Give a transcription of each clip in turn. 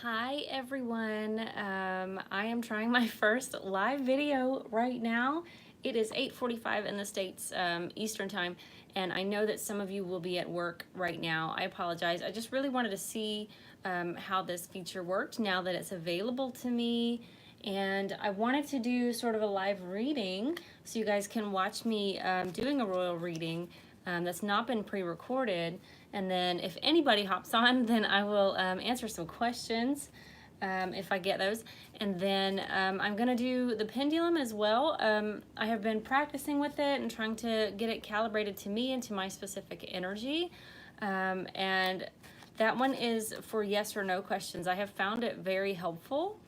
Hi everyone. I am trying my first live video right now. It is 8:45 in the States Eastern time, and I know that some of you will be at work right now. I apologize. I just really wanted to see how this feature worked now that it's available to me, and I wanted to do sort of a live reading so you guys can watch me doing a royal reading that's not been pre-recorded. And then if anybody hops on, then I will answer some questions if I get those. And then I'm gonna do the pendulum as well. I have been practicing with it and trying to get it calibrated to me and to my specific energy. And that one is for yes or no questions. I have found it very helpful.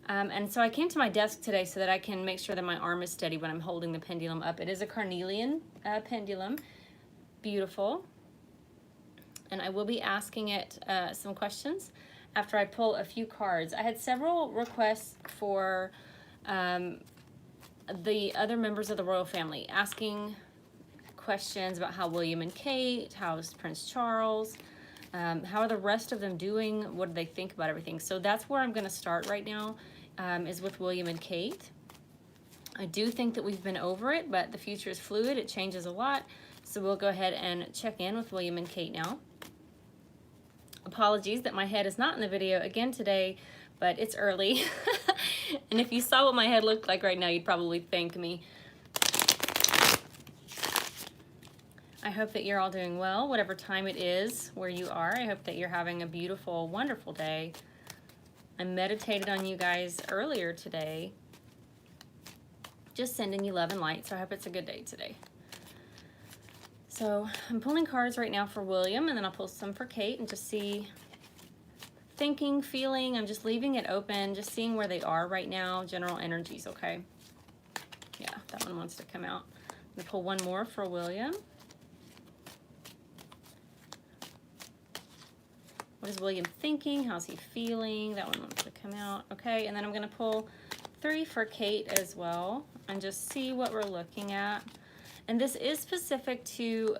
And so I came to my desk today so that I can make sure that my arm is steady when I'm holding the pendulum up. It is a carnelian pendulum. Beautiful. And I will be asking it some questions after I pull a few cards. I had several requests for the other members of the royal family asking questions about how William and Kate, how's Prince Charles, how are the rest of them doing, what do they think about everything. So that's where I'm going to start right now, is with William and Kate. I do think that we've been over it, but the future is fluid, it changes a lot. So we'll go ahead and check in with William and Kate now. Apologies that my head is not in the video again today, but it's early. And if you saw what my head looked like right now, you'd probably thank me. I hope that you're all doing well, whatever time it is where you are. I hope that you're having a beautiful, wonderful day. I meditated on you guys earlier today. Just sending you love and light, so I hope it's a good day today. So I'm pulling cards right now for William, and then I'll pull some for Kate and just see, thinking, feeling. I'm just leaving it open, just seeing where they are right now. General energies, okay? Yeah, that one wants to come out. I'm gonna pull one more for William. What is William thinking? How's he feeling? That one wants to come out. Okay, and then I'm gonna pull 3 for Kate as well and just see what we're looking at. And this is specific to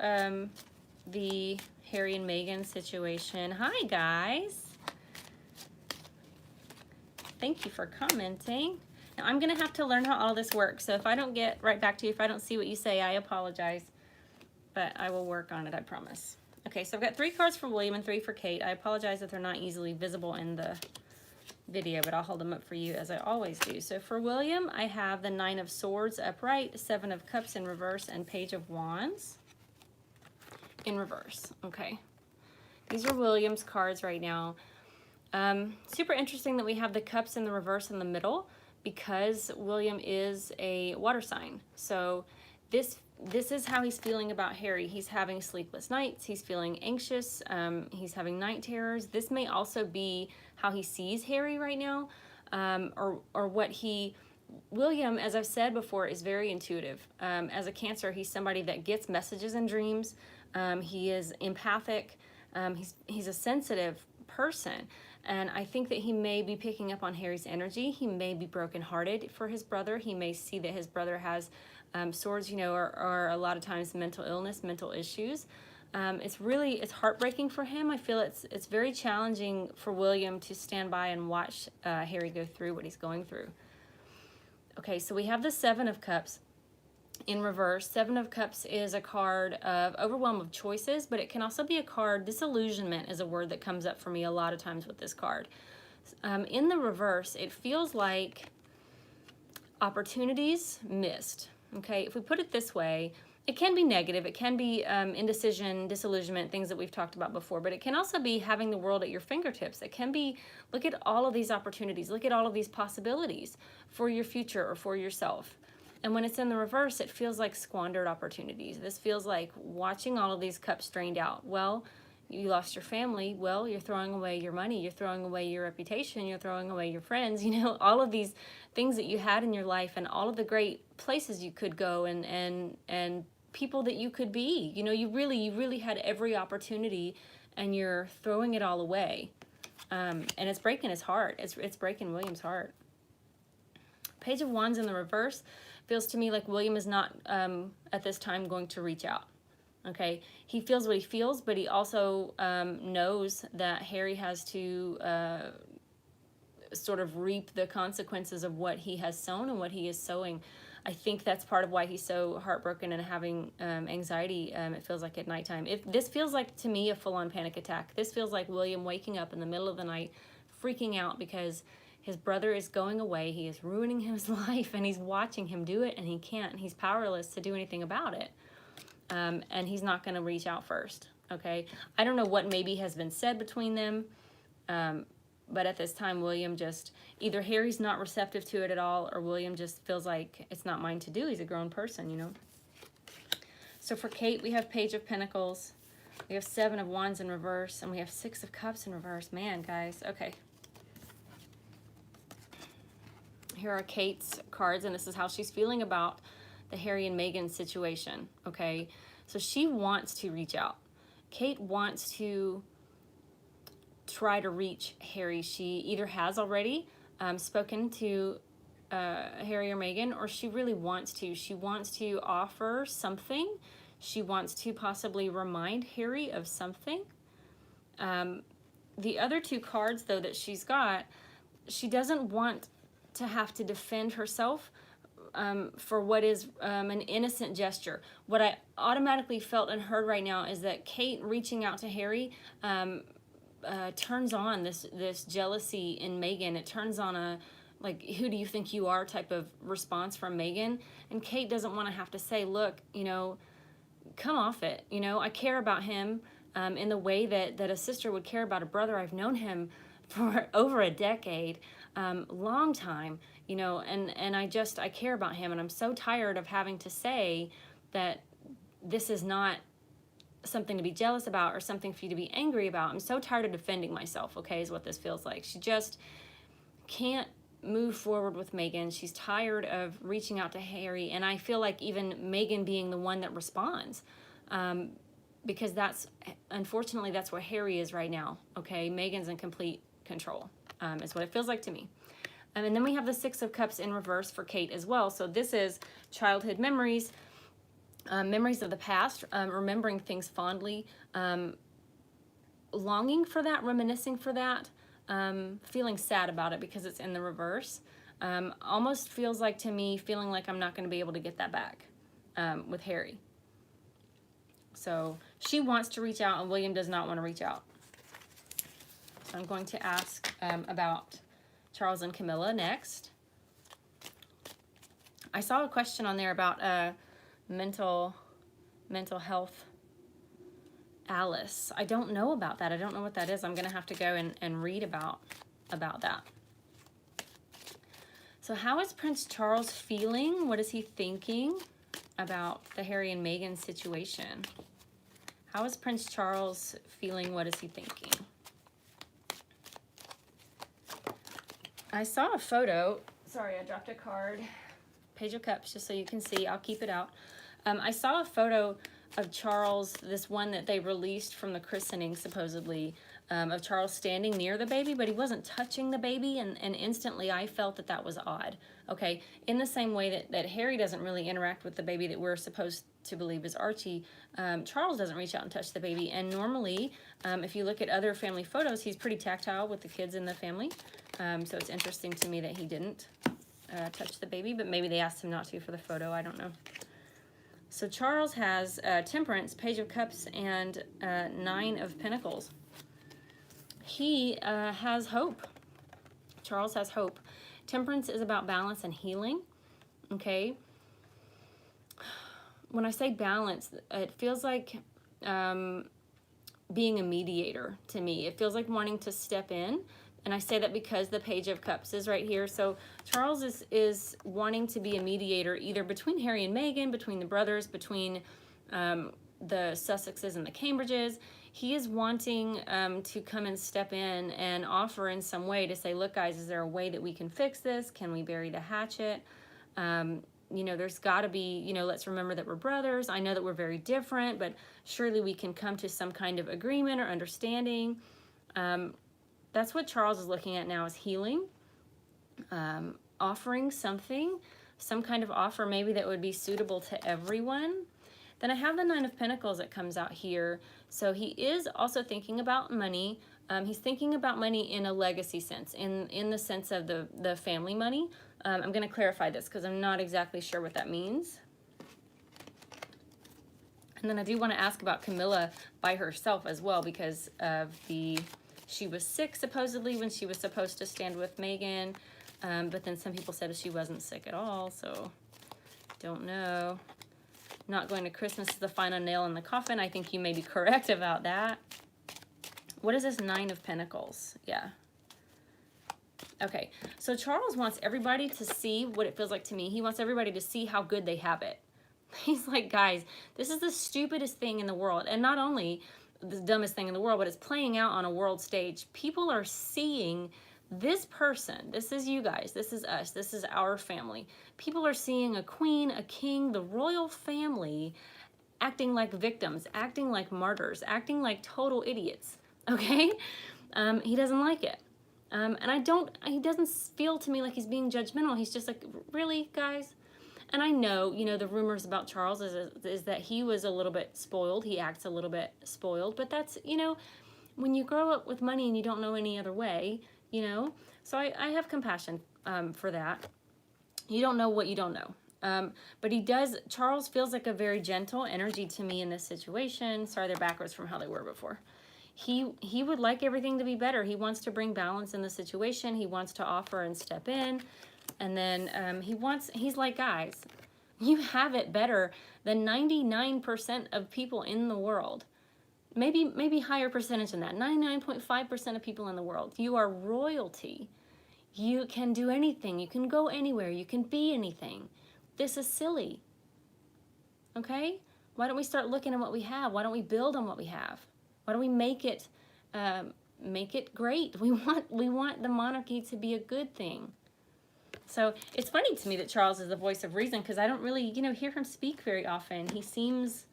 the Harry and Meghan situation. Hi, guys. Thank you for commenting. Now, I'm going to have to learn how all this works. So if I don't get right back to you, if I don't see what you say, I apologize. But I will work on it, I promise. Okay, so I've got 3 cards for William and 3 for Kate. I apologize if they're not easily visible in the video, but I'll hold them up for you as I always do. So for William, I have the 9 of Swords upright, 7 of Cups in reverse, and Page of Wands in reverse. Okay, these are William's cards right now. Super interesting that we have the Cups in the reverse in the middle because William is a water sign. So this is how he's feeling about Harry. He's having sleepless nights. He's feeling anxious. He's having night terrors. This may also be how he sees Harry right now, or what he... William, as I've said before, is very intuitive. As a Cancer, he's somebody that gets messages in dreams. He is empathic. He's a sensitive person. And I think that he may be picking up on Harry's energy. He may be brokenhearted for his brother. He may see that his brother has swords, you know, are a lot of times mental illness, mental issues. It's heartbreaking for him. I feel it's very challenging for William to stand by and watch Harry go through what he's going through. Okay, so we have the 7 of Cups in reverse. 7 of Cups is a card of overwhelm of choices, but it can also be a card, disillusionment is a word that comes up for me a lot of times with this card. In the reverse, it feels like opportunities missed. Okay, if we put it this way, it can be negative. It can be indecision, disillusionment, things that we've talked about before, but it can also be having the world at your fingertips. It can be, look at all of these opportunities, look at all of these possibilities for your future or for yourself. And when it's in the reverse, it feels like squandered opportunities. This feels like watching all of these cups drained out. Well, you lost your family. Well, you're throwing away your money. You're throwing away your reputation. You're throwing away your friends. You know, all of these things that you had in your life and all of the great places you could go and people that you could be. You know, you really had every opportunity and you're throwing it all away. And it's breaking his heart. It's breaking William's heart. Page of Wands in the reverse feels to me like William is not at this time going to reach out. Okay, he feels what he feels, but he also knows that Harry has to sort of reap the consequences of what he has sown and what he is sowing. I think that's part of why he's so heartbroken and having anxiety, it feels like, at nighttime. This feels like, to me, a full-on panic attack. This feels like William waking up in the middle of the night, freaking out because his brother is going away. He is ruining his life, and he's watching him do it, and he can't. He's powerless to do anything about it. And he's not going to reach out first, okay? I don't know what maybe has been said between them, but at this time, William just, either Harry's not receptive to it at all, or William just feels like it's not mine to do. He's a grown person, you know? So for Kate, we have Page of Pentacles. We have 7 of Wands in reverse, and we have 6 of Cups in reverse. Man, guys, okay. Here are Kate's cards, and this is how she's feeling about the Harry and Meghan situation, okay? So she wants to reach out. Kate wants to try to reach Harry. She either has already spoken to Harry or Meghan, or she really wants to. She wants to offer something. She wants to possibly remind Harry of something. The other 2 cards, though, that she's got, she doesn't want to have to defend herself for what is an innocent gesture. What I automatically felt and heard right now is that Kate reaching out to Harry turns on this jealousy in Meghan. It turns on a, like, who do you think you are type of response from Meghan. And Kate doesn't want to have to say, look, you know, come off it. You know, I care about him in the way that a sister would care about a brother. I've known him for over a decade, long time, you know, and I care about him, and I'm so tired of having to say that this is not something to be jealous about or something for you to be angry about. I'm so tired of defending myself, okay, is what this feels like. She just can't move forward with Meghan. She's tired of reaching out to Harry, and I feel like even Meghan being the one that responds, because that's, unfortunately, that's where Harry is right now, okay? Meghan's in complete control, is what it feels like to me. And then we have the 6 of Cups in reverse for Kate as well. So this is childhood memories, memories of the past, remembering things fondly, longing for that, reminiscing for that, feeling sad about it because it's in the reverse. Almost feels like, to me, feeling like I'm not going to be able to get that back with Harry. So she wants to reach out, and William does not want to reach out. So I'm going to ask about Charles and Camilla next. I saw a question on there about mental health. Alice, I don't know about that. I don't know what that is. I'm going to have to go and read about that. So how is Prince Charles feeling? What is he thinking about the Harry and Meghan situation? How is Prince Charles feeling? What is he thinking? I saw a photo. Sorry, I dropped a card. Page of Cups, just so you can see. I'll keep it out. I saw a photo of Charles, this one that they released from the christening, supposedly, of Charles standing near the baby, but he wasn't touching the baby, and instantly I felt that was odd, okay? In the same way that Harry doesn't really interact with the baby that we're supposed to believe is Archie, Charles doesn't reach out and touch the baby, and normally, if you look at other family photos, he's pretty tactile with the kids in the family, so it's interesting to me that he didn't touch the baby, but maybe they asked him not to for the photo, I don't know. So Charles has Temperance, Page of Cups, and 9 of Pentacles. He has hope. Charles has hope. Temperance is about balance and healing, okay? When I say balance, it feels like being a mediator to me. It feels like wanting to step in. And I say that because the Page of Cups is right here. So Charles is wanting to be a mediator either between Harry and Meghan, between the brothers, between the Sussexes and the Cambridges. He is wanting to come and step in and offer in some way to say, look, guys, is there a way that we can fix this? Can we bury the hatchet? You know, there's got to be, you know, let's remember that we're brothers. I know that we're very different, but surely we can come to some kind of agreement or understanding. That's what Charles is looking at now, is healing, offering something, some kind of offer maybe that would be suitable to everyone. Then I have the 9 of Pentacles that comes out here. So he is also thinking about money. He's thinking about money in a legacy sense, in the sense of the family money. I'm going to clarify this because I'm not exactly sure what that means. And then I do want to ask about Camilla by herself as well, because of she was sick supposedly when she was supposed to stand with Megan, but then some people said she wasn't sick at all, so don't know. Not going to Christmas is the final nail in the coffin. I think you may be correct about that. What is this 9 of Pentacles? Yeah. Okay, so Charles wants everybody to see what it feels like to me. He wants everybody to see how good they have it. He's like, guys, this is the stupidest thing in the world. And not only the dumbest thing in the world, but it's playing out on a world stage. People are seeing this person. This is you guys. This is us. This is our family. People are seeing a queen, a king, the royal family acting like victims, acting like martyrs, acting like total idiots. Okay? He doesn't like it. And he doesn't feel to me like he's being judgmental. He's just like, really, guys? And I know, you know, the rumors about Charles is that he was a little bit spoiled. He acts a little bit spoiled. But that's, you know, when you grow up with money and you don't know any other way, you know. So I have compassion for that. You don't know what you don't know. But Charles feels like a very gentle energy to me in this situation. Sorry, they're backwards from how they were before. He would like everything to be better. He wants to bring balance in the situation. He wants to offer and step in. And then he's like, guys, you have it better than 99% of people in the world. Maybe higher percentage than that. 99.5% of people in the world. You are royalty. You can do anything. You can go anywhere. You can be anything. This is silly. Okay? Why don't we start looking at what we have? Why don't we build on what we have? Why don't we make it great? We want the monarchy to be a good thing. So it's funny to me that Charles is the voice of reason, because I don't really, you know, hear him speak very often. He seems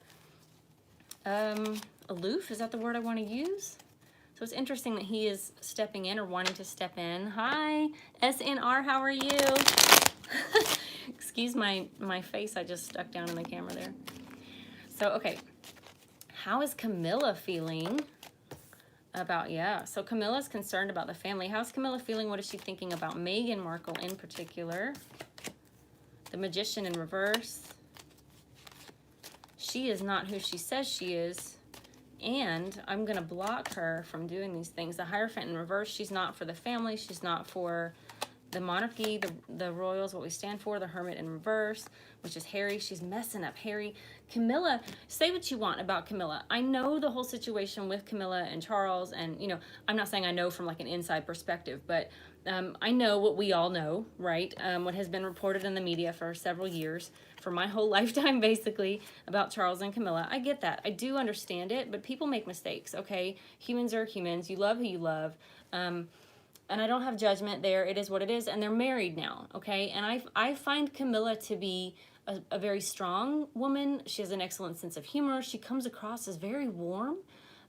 aloof. Is that the word I want to use? So it's interesting that he is stepping in or wanting to step in. Hi, SNR, how are you? Excuse my face. I just stuck down in the camera there. So, okay. How is Camilla feeling about, so Camilla's concerned about the family. How's Camilla feeling? What is she thinking about Meghan Markle in particular? The Magician in reverse. She is not who she says she is. And I'm going to block her from doing these things. The Hierophant in reverse, she's not for the family. She's not for the monarchy, the royals, what we stand for. The Hermit in reverse, which is Harry. She's messing up Harry. Camilla, say what you want about Camilla. I know the whole situation with Camilla and Charles, and, you know, I'm not saying I know from like an inside perspective, but I know what we all know, right? What has been reported in the media for several years, for my whole lifetime, basically, about Charles and Camilla. I get that. I do understand it, but people make mistakes, okay? Humans are humans. You love who you love. And I don't have judgment there. It is what it is. And they're married now, okay? And I find Camilla to be a very strong woman. She has an excellent sense of humor. She comes across as very warm,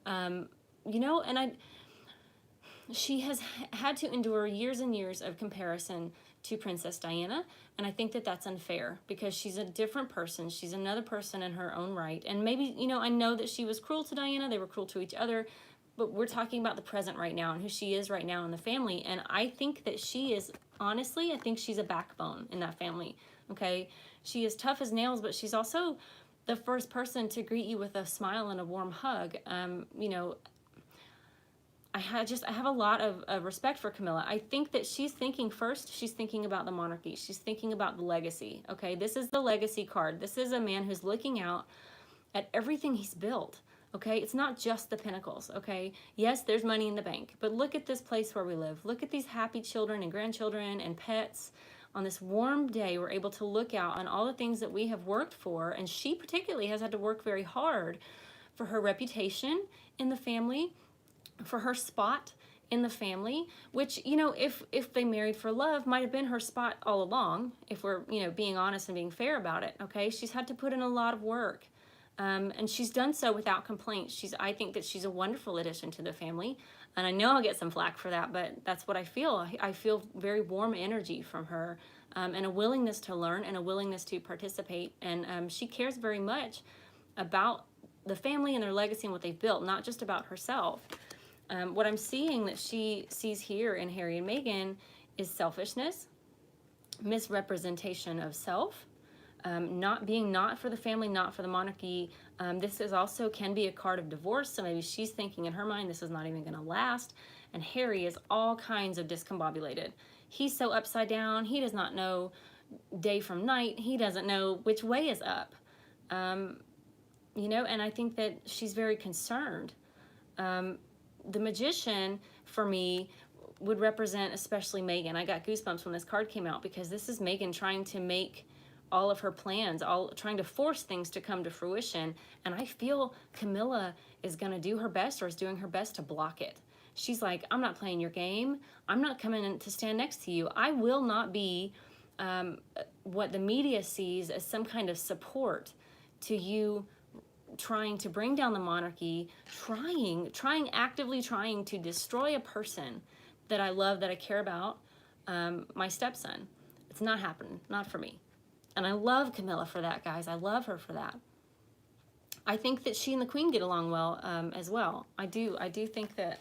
you know, and she has had to endure years and years of comparison to Princess Diana. And I think that that's unfair, because she's a different person. She's another person in her own right. And maybe, you know, I know that she was cruel to Diana. They were cruel to each other. But we're talking about the present right now and who she is right now in the family. And I think that she is, honestly, I think she's a backbone in that family, okay? She is tough as nails, but she's also the first person to greet you with a smile and a warm hug. You know, I have a lot of respect for Camilla. I think that she's thinking first, she's thinking about the monarchy. She's thinking about the legacy, okay? This is the legacy card. This is a man who's looking out at everything he's built. Okay, it's not just the Pentacles, okay? Yes, there's money in the bank, but look at this place where we live. Look at these happy children and grandchildren and pets. On this warm day, we're able to look out on all the things that we have worked for, and she particularly has had to work very hard for her reputation in the family, for her spot in the family, which, you know, if they married for love, might have been her spot all along, if we're, you know, being honest and being fair about it, okay? She's had to put in a lot of work. And she's done so without complaint. I think that she's a wonderful addition to the family. And I know I'll get some flack for that, but that's what I feel. I feel very warm energy from her, and a willingness to learn and a willingness to participate. And she cares very much about the family and their legacy and what they've built, not just about herself. What I'm seeing that she sees here in Harry and Meghan is selfishness, misrepresentation of self, not for the family, not for the monarchy. This is also can be a card of divorce. So maybe she's thinking in her mind, this is not even going to last. And Harry is all kinds of discombobulated. He's so upside down. He does not know day from night. He doesn't know which way is up. You know, and I think that she's very concerned. The Magician, for me, would represent especially Meghan. I got goosebumps when this card came out because this is Meghan trying to make all of her plans, trying to force things to come to fruition. And I feel Camilla is going to do her best, or is doing her best to block it. She's like, I'm not playing your game. I'm not coming in to stand next to you. I will not be what the media sees as some kind of support to you trying to bring down the monarchy, actively trying to destroy a person that I love, that I care about, my stepson. It's not happening, not for me. And I love Camilla for that, guys. I love her for that. I think that she and the Queen get along well as well. I do think that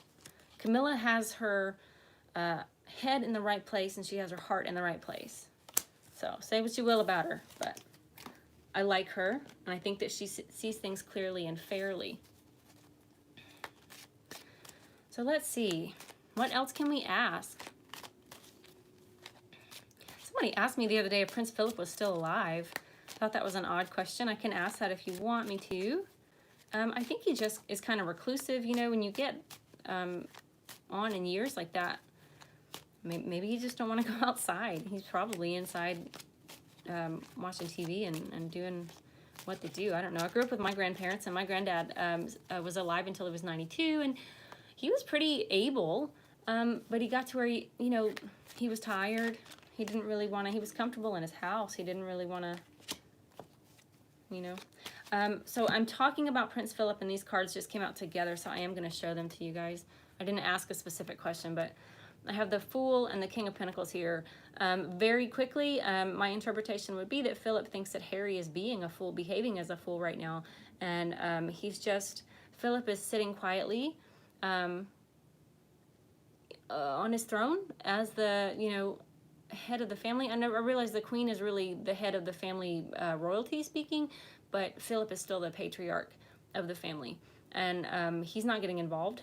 Camilla has her head in the right place and she has her heart in the right place. So say what you will about her, but I like her, and I think that she sees things clearly and fairly. So let's see. What else can we ask? Somebody asked me the other day if Prince Philip was still alive. I thought that was an odd question. I can ask that if you want me to. I think he just is kind of reclusive. You know, when you get on in years like that, maybe you just don't want to go outside. He's probably inside watching TV and doing what they do. I don't know. I grew up with my grandparents, and my granddad was alive until he was 92, and he was pretty able, but he got to where he, you know, he was tired. He didn't really want to, he was comfortable in his house. He didn't really want to, you know. So I'm talking about Prince Philip, and these cards just came out together, so I am going to show them to you guys. I didn't ask a specific question, but I have the Fool and the King of Pentacles here. Very quickly, my interpretation would be that Philip thinks that Harry is being a fool, behaving as a fool right now. And Philip is sitting quietly on his throne as the, you know, head of the family. I realize the Queen is really the head of the family, royalty speaking, but Philip is still the patriarch of the family. And he's not getting involved.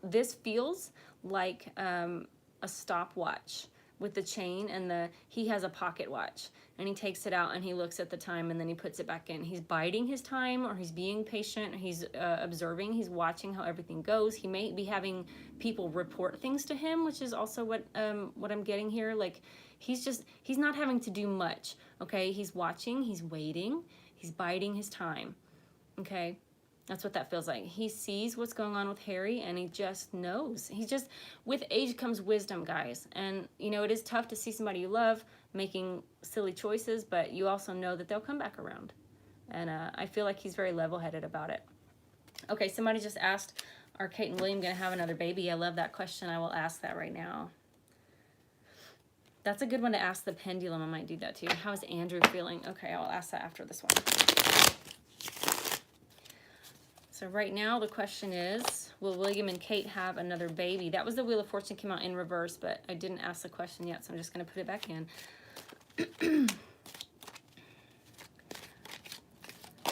This feels like a stopwatch with the chain, and he has a pocket watch, and he takes it out and he looks at the time and then he puts it back in. He's biding his time, or he's being patient, or he's observing, he's watching how everything goes. He may be having people report things to him, which is also what I'm getting here. Like, he's not having to do much, okay? He's watching, he's waiting, he's biding his time, okay? That's what that feels like. He sees what's going on with Harry, and he just knows. With age comes wisdom, guys. And, you know, it is tough to see somebody you love making silly choices, but you also know that they'll come back around. And I feel like he's very level-headed about it. Okay, somebody just asked, are Kate and William going to have another baby? I love that question. I will ask that right now. That's a good one to ask the Pendulum. I might do that too. How is Andrew feeling? Okay, I'll ask that after this one. So right now the question is, will William and Kate have another baby? That was the Wheel of Fortune, came out in reverse, but I didn't ask the question yet, so I'm just going to put it back in.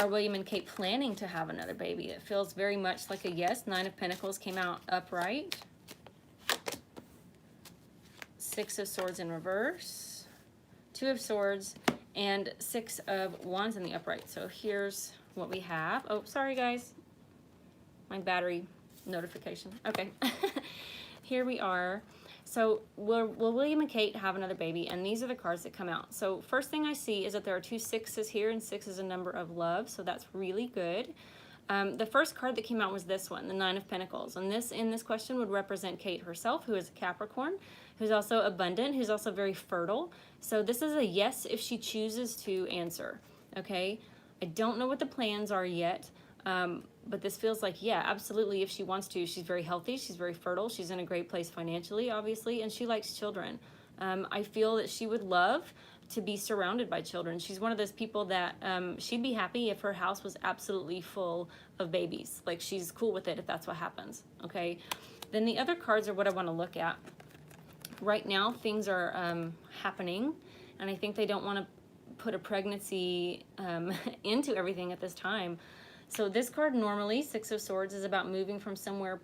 Are William and Kate planning to have another baby? It feels very much like a yes. 9 of Pentacles came out upright. 6 of Swords in reverse. 2 of Swords and 6 of Wands in the upright. So here's what we have. Oh, sorry guys. My battery notification. Okay. Here we are. So will William and Kate have another baby? And these are the cards that come out. So first thing I see is that there are 2 6s here, and 6 is a number of love. So that's really good. The first card that came out was this one, the 9 of Pentacles. And this, in this question, would represent Kate herself, who is a Capricorn, who's also abundant, who's also very fertile. So this is a yes if she chooses to answer, okay? I don't know what the plans are yet, but this feels like, yeah, absolutely, if she wants to. She's very healthy, she's very fertile, she's in a great place financially, obviously, and she likes children. I feel that she would love to be surrounded by children. She's one of those people that she'd be happy if her house was absolutely full of babies. Like, she's cool with it if that's what happens, okay? Then the other cards are what I want to look at. Right now, things are happening, and I think they don't want to put a pregnancy into everything at this time. So this card normally, Six of Swords, is about moving from somewhere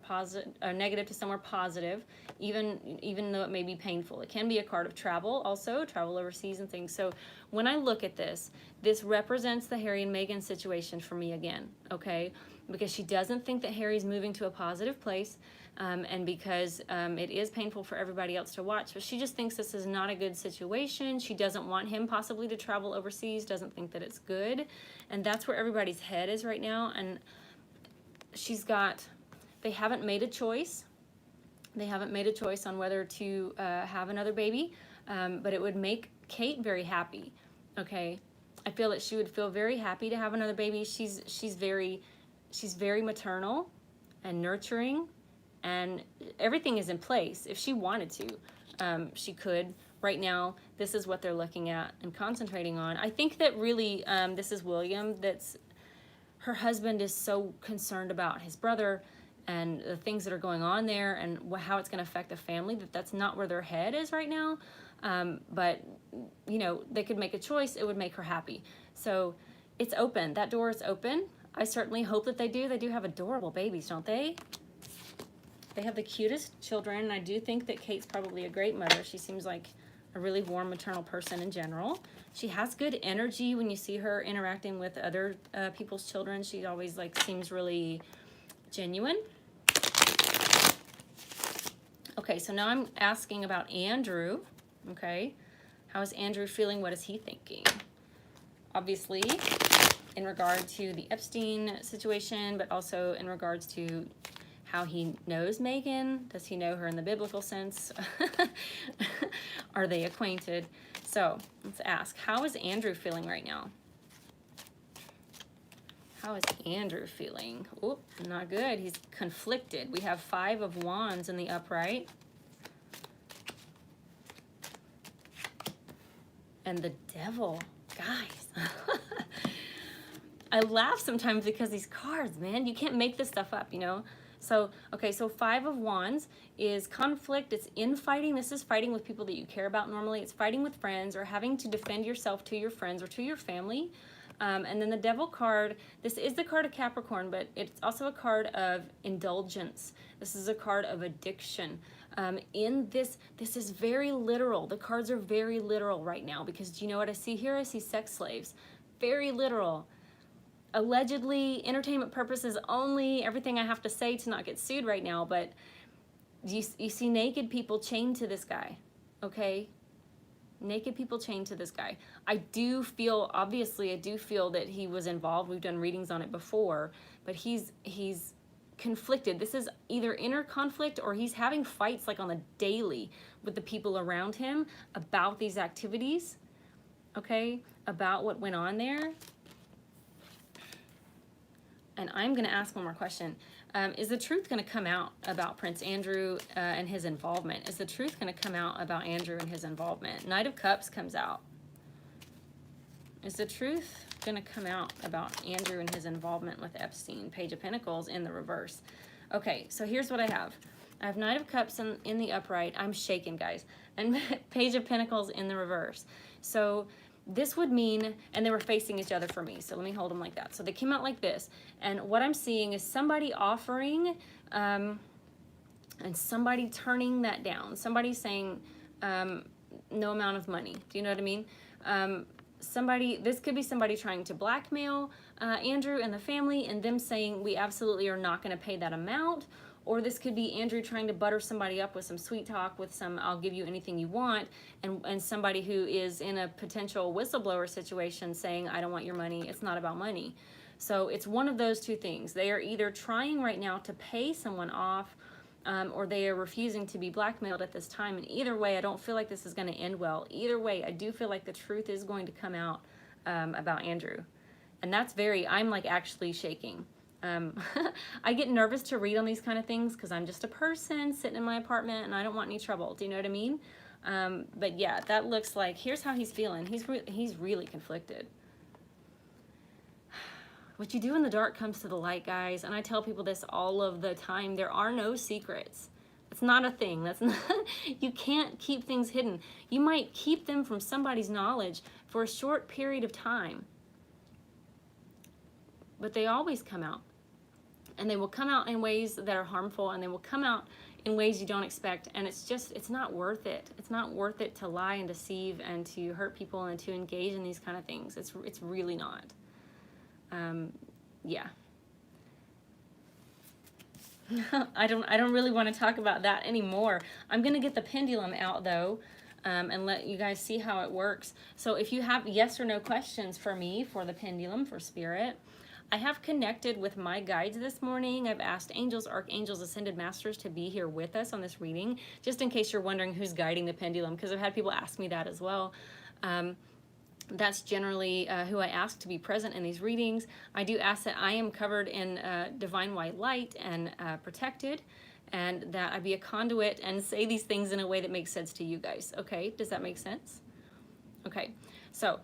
negative to somewhere positive, even though it may be painful. It can be a card of travel also, travel overseas and things. So when I look at this, this represents the Harry and Meghan situation for me again, okay? Because she doesn't think that Harry's moving to a positive place, and because it is painful for everybody else to watch, but she just thinks this is not a good situation. She doesn't want him possibly to travel overseas, doesn't think that it's good, and that's where everybody's head is right now. And they haven't made a choice. They haven't made a choice on whether to have another baby, but it would make Kate very happy, okay? I feel that she would feel very happy to have another baby. She's very maternal and nurturing, and everything is in place. If she wanted to, she could. Right now, this is what they're looking at and concentrating on. I think that really, this is William, her husband is so concerned about his brother and the things that are going on there and how it's going to affect the family, that's not where their head is right now. But, you know, they could make a choice. It would make her happy. So it's open. That door is open. I certainly hope that they do. They do have adorable babies, don't they? They have the cutest children, and I do think that Kate's probably a great mother. She seems like a really warm maternal person in general. She has good energy when you see her interacting with other people's children. She always seems really genuine. Okay, so now I'm asking about Andrew. Okay, how is Andrew feeling? What is he thinking? Obviously, in regard to the Epstein situation, but also in regards to how he knows Meghan. Does he know her in the biblical sense? Are they acquainted? So let's ask, how is Andrew feeling right now? How is Andrew feeling? Oh, not good. He's conflicted. We have 5 of Wands in the upright. And the Devil. Guys. I laugh sometimes because these cards, man. You can't make this stuff up, you know? So, okay, so 5 of Wands is conflict. It's infighting. This is fighting with people that you care about normally. It's fighting with friends or having to defend yourself to your friends or to your family. And then the Devil card, this is the card of Capricorn, but it's also a card of indulgence. This is a card of addiction. This is very literal. The cards are very literal right now because do you know what I see here? I see sex slaves. Very literal. Allegedly, entertainment purposes only, everything I have to say to not get sued right now, but you see naked people chained to this guy, okay? Naked people chained to this guy. I do feel that he was involved. We've done readings on it before, but he's conflicted. This is either inner conflict or he's having fights on the daily with the people around him about these activities, okay? About what went on there. And I'm going to ask one more question. Is the truth going to come out about Prince Andrew and his involvement? Is the truth going to come out about Andrew and his involvement? Knight of Cups comes out. Is the truth going to come out about Andrew and his involvement with Epstein? Page of Pentacles in the reverse. Okay, so here's what I have. I have Knight of Cups in the upright. I'm shaking, guys. And Page of Pentacles in the reverse. So this would mean, and they were facing each other for me, so let me hold them like that. So they came out like this, and what I'm seeing is somebody offering and somebody turning that down. Somebody saying no amount of money. Do you know what I mean? This could be somebody trying to blackmail Andrew and the family and them saying we absolutely are not going to pay that amount. Or this could be Andrew trying to butter somebody up with some sweet talk, with some I'll give you anything you want, and somebody who is in a potential whistleblower situation saying I don't want your money, it's not about money. So it's one of those two things. They are either trying right now to pay someone off or they are refusing to be blackmailed at this time. And either way, I don't feel like this is going to end well. Either way, I do feel like the truth is going to come out about Andrew. And that's I'm actually shaking. I get nervous to read on these kind of things because I'm just a person sitting in my apartment and I don't want any trouble. Do you know what I mean? But yeah, that looks like, here's how he's feeling. He's really conflicted. What you do in the dark comes to the light, guys. And I tell people this all of the time. There are no secrets. It's not a thing. That's not, you can't keep things hidden. You might keep them from somebody's knowledge for a short period of time, but they always come out. And they will come out in ways that are harmful, and they will come out in ways you don't expect. And it's not worth it. It's not worth it to lie and deceive and to hurt people and to engage in these kind of things. It's really not. Yeah. I don't really want to talk about that anymore. I'm going to get the pendulum out though, and let you guys see how it works. So if you have yes or no questions for me for the pendulum, for spirit, I have connected with my guides this morning. I've asked angels, archangels, ascended masters to be here with us on this reading, just in case you're wondering who's guiding the pendulum, because I've had people ask me that as well. That's generally who I ask to be present in these readings. I do ask that I am covered in divine white light and protected, and that I be a conduit and say these things in a way that makes sense to you guys. Okay, does that make sense? Okay, so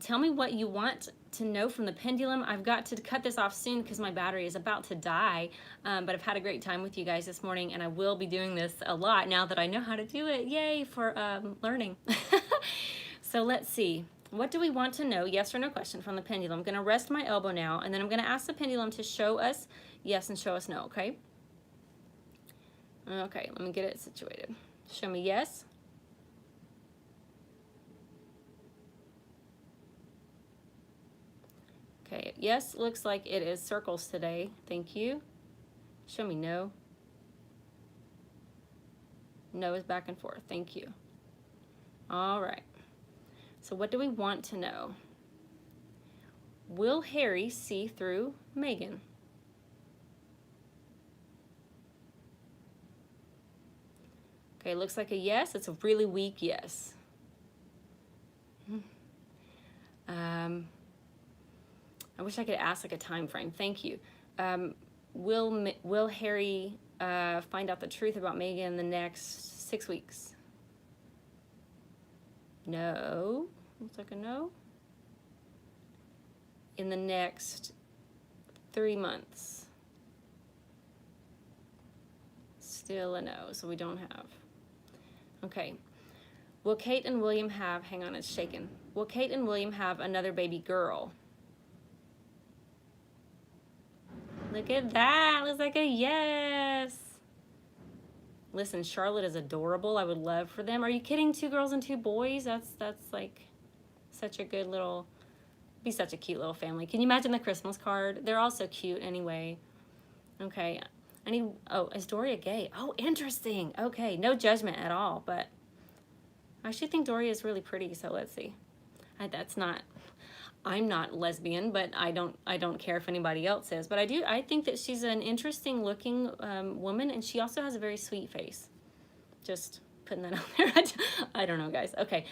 tell me what you want to know from the pendulum. I've got to cut this off soon because my battery is about to die, but I've had a great time with you guys this morning, and I will be doing this a lot now that I know how to do it. Yay for learning. So let's see. What do we want to know? Yes or no question from the pendulum. I'm going to rest my elbow now, and then I'm going to ask the pendulum to show us yes and show us no, okay? Okay, let me get it situated. Show me yes. Okay, yes looks like it is circles today. Thank you. Show me no. No is back and forth. Thank you. All right. So what do we want to know? Will Harry see through Meghan? Okay, looks like a yes. It's a really weak yes. I wish I could ask like a time frame. Thank you. Will Harry find out the truth about Meghan in the next 6 weeks? No. Looks like a no. In the next 3 months? Still a no, so we don't have. Okay. Will Kate and William have, hang on, it's shaken. Will Kate and William have another baby girl? Look at that, looks like a yes. Listen, Charlotte is adorable. I would love for them. Are you kidding? 2 girls and 2 boys? That's like such a good little, be such a cute little family. Can you imagine the Christmas card? They're all so cute anyway. Okay, I need, oh, is Doria gay? Oh, interesting. Okay, no judgment at all, but I actually think Doria is really pretty, so let's see. That's not, I'm not lesbian, but I don't care if anybody else is. But I think that she's an interesting looking woman, and she also has a very sweet face. Just putting that out there. I don't know, guys. Okay,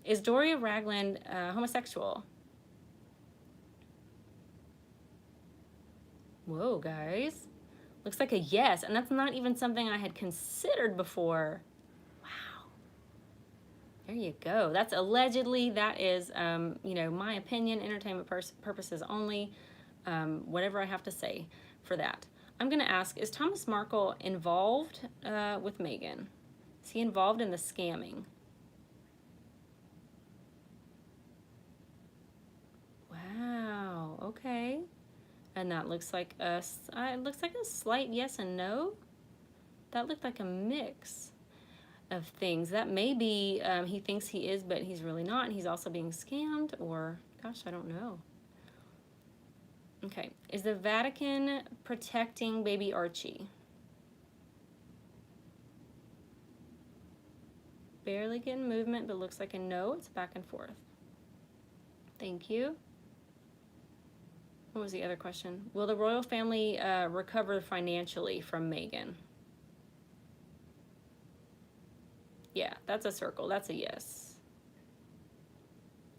is Doria Ragland homosexual? Whoa, guys. Looks like a yes, and that's not even something I had considered before. There you go. That's allegedly, that is, you know, my opinion, entertainment purposes only, whatever I have to say for that. I'm going to ask, is Thomas Markle involved with Meghan? Is he involved in the scamming? Wow, okay. And that looks like a slight yes and no. That looked like a mix of things. That may be he thinks he is, but he's really not, and he's also being scammed, or gosh, I don't know. Okay, is the Vatican protecting baby Archie? Barely getting movement, but looks like a no. It's back and forth. Thank you. What was the other question? Will the royal family recover financially from Meghan? Yeah, that's a circle. That's a yes.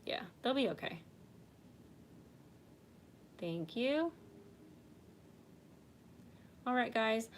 Yeah, they'll be okay. Thank you. All right, guys.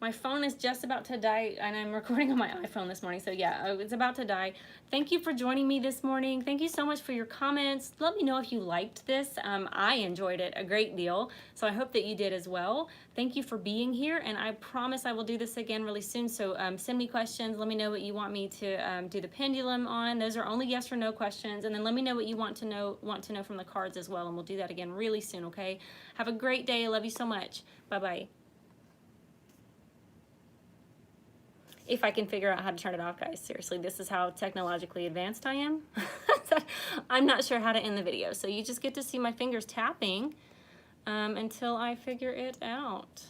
My phone is just about to die, and I'm recording on my iPhone this morning, so yeah, it's about to die. Thank you for joining me this morning. Thank you so much for your comments. Let me know if you liked this. I enjoyed it a great deal, so I hope that you did as well. Thank you for being here, and I promise I will do this again really soon, so send me questions. Let me know what you want me to do the pendulum on. Those are only yes or no questions, and then let me know what you want to know from the cards as well, and we'll do that again really soon, okay? Have a great day. I love you so much. Bye-bye. If I can figure out how to turn it off, guys. Seriously, this is how technologically advanced I am. I'm not sure how to end the video. So you just get to see my fingers tapping until I figure it out.